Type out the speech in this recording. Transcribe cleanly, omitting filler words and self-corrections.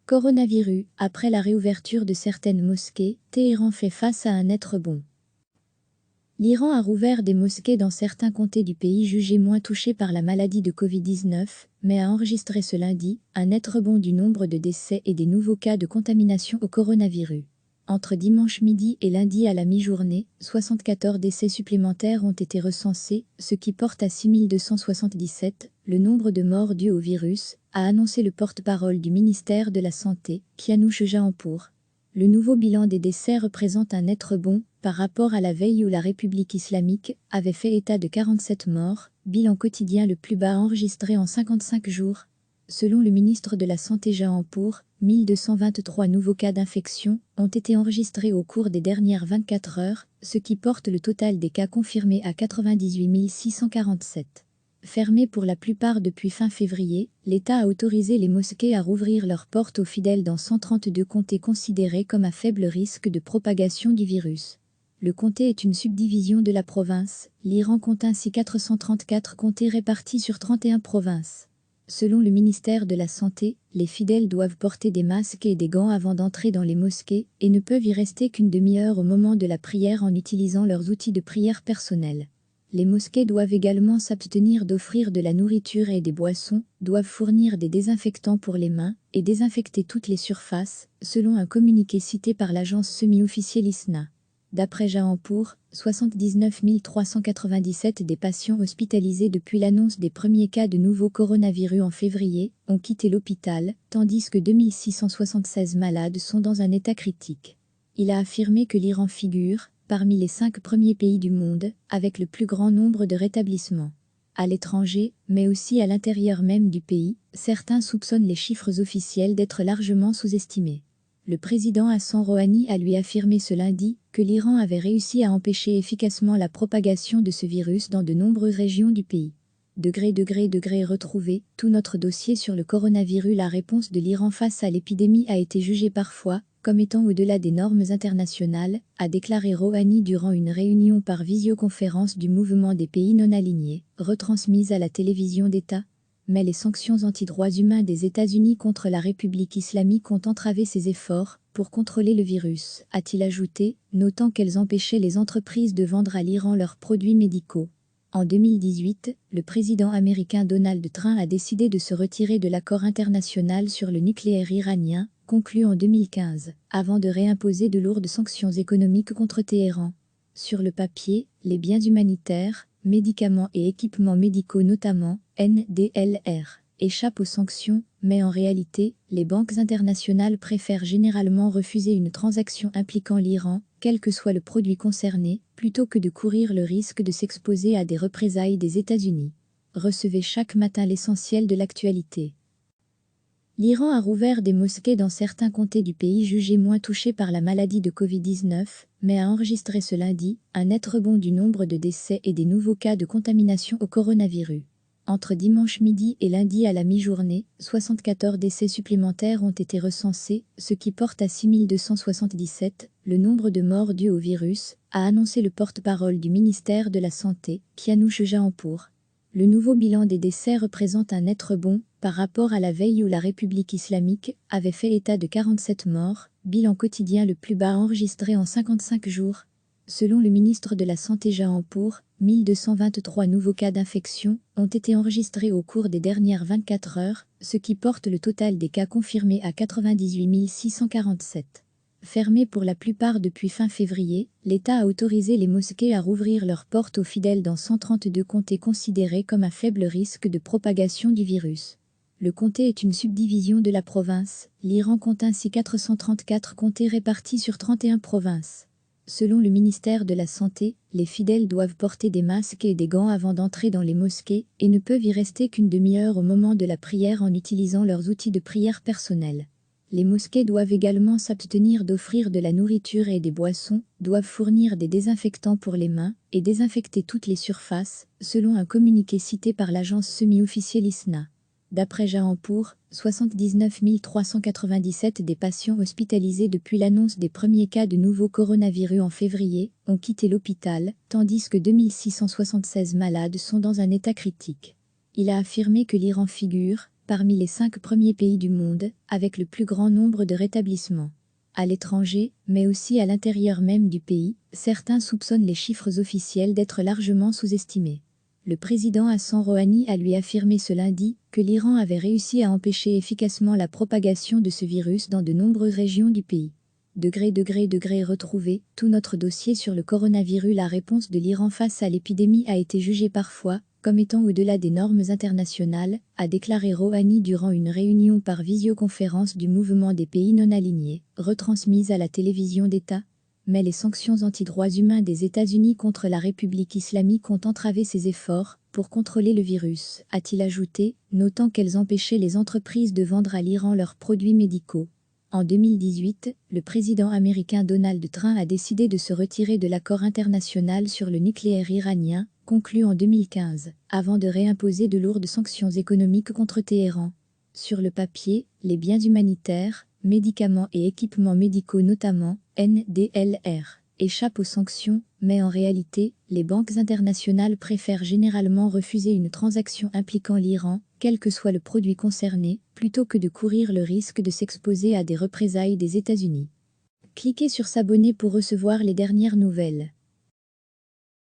Coronavirus. Après la réouverture de certaines mosquées, Téhéran fait face à un être bon. L'Iran a rouvert des mosquées dans certains comtés du pays jugés moins touchés par la maladie de Covid-19, mais a enregistré ce lundi un être bon du nombre de décès et des nouveaux cas de contamination au coronavirus. Entre dimanche midi et lundi à la mi-journée, 74 décès supplémentaires ont été recensés, ce qui porte à 6277 le nombre de morts dus au virus, a annoncé le porte-parole du ministère de la Santé, Kianouch Jahanpour. Le nouveau bilan des décès représente un être bon par rapport à la veille où la République islamique avait fait état de 47 morts, bilan quotidien le plus bas enregistré en 55 jours. Selon le ministre de la Santé Jahanpour, 1223 nouveaux cas d'infection ont été enregistrés au cours des dernières 24 heures, ce qui porte le total des cas confirmés à 98 647. Fermées pour la plupart depuis fin février, l'État a autorisé les mosquées à rouvrir leurs portes aux fidèles dans 132 comtés considérés comme à faible risque de propagation du virus. Le comté est une subdivision de la province. L'Iran compte ainsi 434 comtés répartis sur 31 provinces. Selon le ministère de la Santé, les fidèles doivent porter des masques et des gants avant d'entrer dans les mosquées et ne peuvent y rester qu'une demi-heure au moment de la prière en utilisant leurs outils de prière personnels. Les mosquées doivent également s'abstenir d'offrir de la nourriture et des boissons, doivent fournir des désinfectants pour les mains et désinfecter toutes les surfaces, selon un communiqué cité par l'agence semi-officielle ISNA. D'après Jahanpour, 79 397 des patients hospitalisés depuis l'annonce des premiers cas de nouveau coronavirus en février ont quitté l'hôpital, tandis que 2676 malades sont dans un état critique. Il a affirmé que l'Iran figure parmi les 5 premiers pays du monde, avec le plus grand nombre de rétablissements. À l'étranger, mais aussi à l'intérieur même du pays, certains soupçonnent les chiffres officiels d'être largement sous-estimés. Le président Hassan Rouhani a lui affirmé ce lundi que l'Iran avait réussi à empêcher efficacement la propagation de ce virus dans de nombreuses régions du pays. Degré retrouvé, tout notre dossier sur le coronavirus. La réponse de l'Iran face à l'épidémie a été jugée parfois comme étant au-delà des normes internationales, a déclaré Rouhani durant une réunion par visioconférence du mouvement des pays non alignés, retransmise à la télévision d'État. Mais les sanctions anti-droits humains des États-Unis contre la République islamique ont entravé ces efforts pour contrôler le virus, a-t-il ajouté, notant qu'elles empêchaient les entreprises de vendre à l'Iran leurs produits médicaux. En 2018, le président américain Donald Trump a décidé de se retirer de l'accord international sur le nucléaire iranien, conclu en 2015, avant de réimposer de lourdes sanctions économiques contre Téhéran. Sur le papier, les biens humanitaires, médicaments et équipements médicaux notamment, NDLR, échappent aux sanctions, mais en réalité, les banques internationales préfèrent généralement refuser une transaction impliquant l'Iran, quel que soit le produit concerné, plutôt que de courir le risque de s'exposer à des représailles des États-Unis. Recevez chaque matin l'essentiel de l'actualité. L'Iran a rouvert des mosquées dans certains comtés du pays jugés moins touchés par la maladie de Covid-19, mais a enregistré ce lundi un net rebond du nombre de décès et des nouveaux cas de contamination au coronavirus. Entre dimanche midi et lundi à la mi-journée, 74 décès supplémentaires ont été recensés, ce qui porte à 6277 le nombre de morts dus au virus, a annoncé le porte-parole du ministère de la Santé, Kianouch Jahanpour. Le nouveau bilan des décès représente un net rebond par rapport à la veille où la République islamique avait fait état de 47 morts, bilan quotidien le plus bas enregistré en 55 jours. Selon le ministre de la Santé Jahanpour, 1223 nouveaux cas d'infection ont été enregistrés au cours des dernières 24 heures, ce qui porte le total des cas confirmés à 98 647. Fermées pour la plupart depuis fin février, l'État a autorisé les mosquées à rouvrir leurs portes aux fidèles dans 132 comtés considérés comme à faible risque de propagation du virus. Le comté est une subdivision de la province. L'Iran compte ainsi 434 comtés répartis sur 31 provinces. Selon le ministère de la Santé, les fidèles doivent porter des masques et des gants avant d'entrer dans les mosquées et ne peuvent y rester qu'une demi-heure au moment de la prière en utilisant leurs outils de prière personnels. Les mosquées doivent également s'abstenir d'offrir de la nourriture et des boissons, doivent fournir des désinfectants pour les mains et désinfecter toutes les surfaces, selon un communiqué cité par l'agence semi-officielle ISNA. D'après Jahanpour, 79 397 des patients hospitalisés depuis l'annonce des premiers cas de nouveau coronavirus en février ont quitté l'hôpital, tandis que 2676 malades sont dans un état critique. Il a affirmé que l'Iran figure parmi les 5 premiers pays du monde, avec le plus grand nombre de rétablissements. À l'étranger, mais aussi à l'intérieur même du pays, certains soupçonnent les chiffres officiels d'être largement sous-estimés. Le président Hassan Rouhani a lui affirmé ce lundi que l'Iran avait réussi à empêcher efficacement la propagation de ce virus dans de nombreuses régions du pays. Retrouvé, tout notre dossier sur le coronavirus. La réponse de l'Iran face à l'épidémie a été jugée parfois comme étant au-delà des normes internationales, a déclaré Rouhani durant une réunion par visioconférence du mouvement des pays non alignés, retransmise à la télévision d'État. Mais les sanctions anti-droits humains des États-Unis contre la République islamique ont entravé ces efforts pour contrôler le virus, a-t-il ajouté, notant qu'elles empêchaient les entreprises de vendre à l'Iran leurs produits médicaux. En 2018, le président américain Donald Trump a décidé de se retirer de l'accord international sur le nucléaire iranien, conclu en 2015, avant de réimposer de lourdes sanctions économiques contre Téhéran. Sur le papier, les biens humanitaires, médicaments et équipements médicaux notamment, NDLR, échappent aux sanctions, mais en réalité, les banques internationales préfèrent généralement refuser une transaction impliquant l'Iran, quel que soit le produit concerné, plutôt que de courir le risque de s'exposer à des représailles des États-Unis. Cliquez sur s'abonner pour recevoir les dernières nouvelles.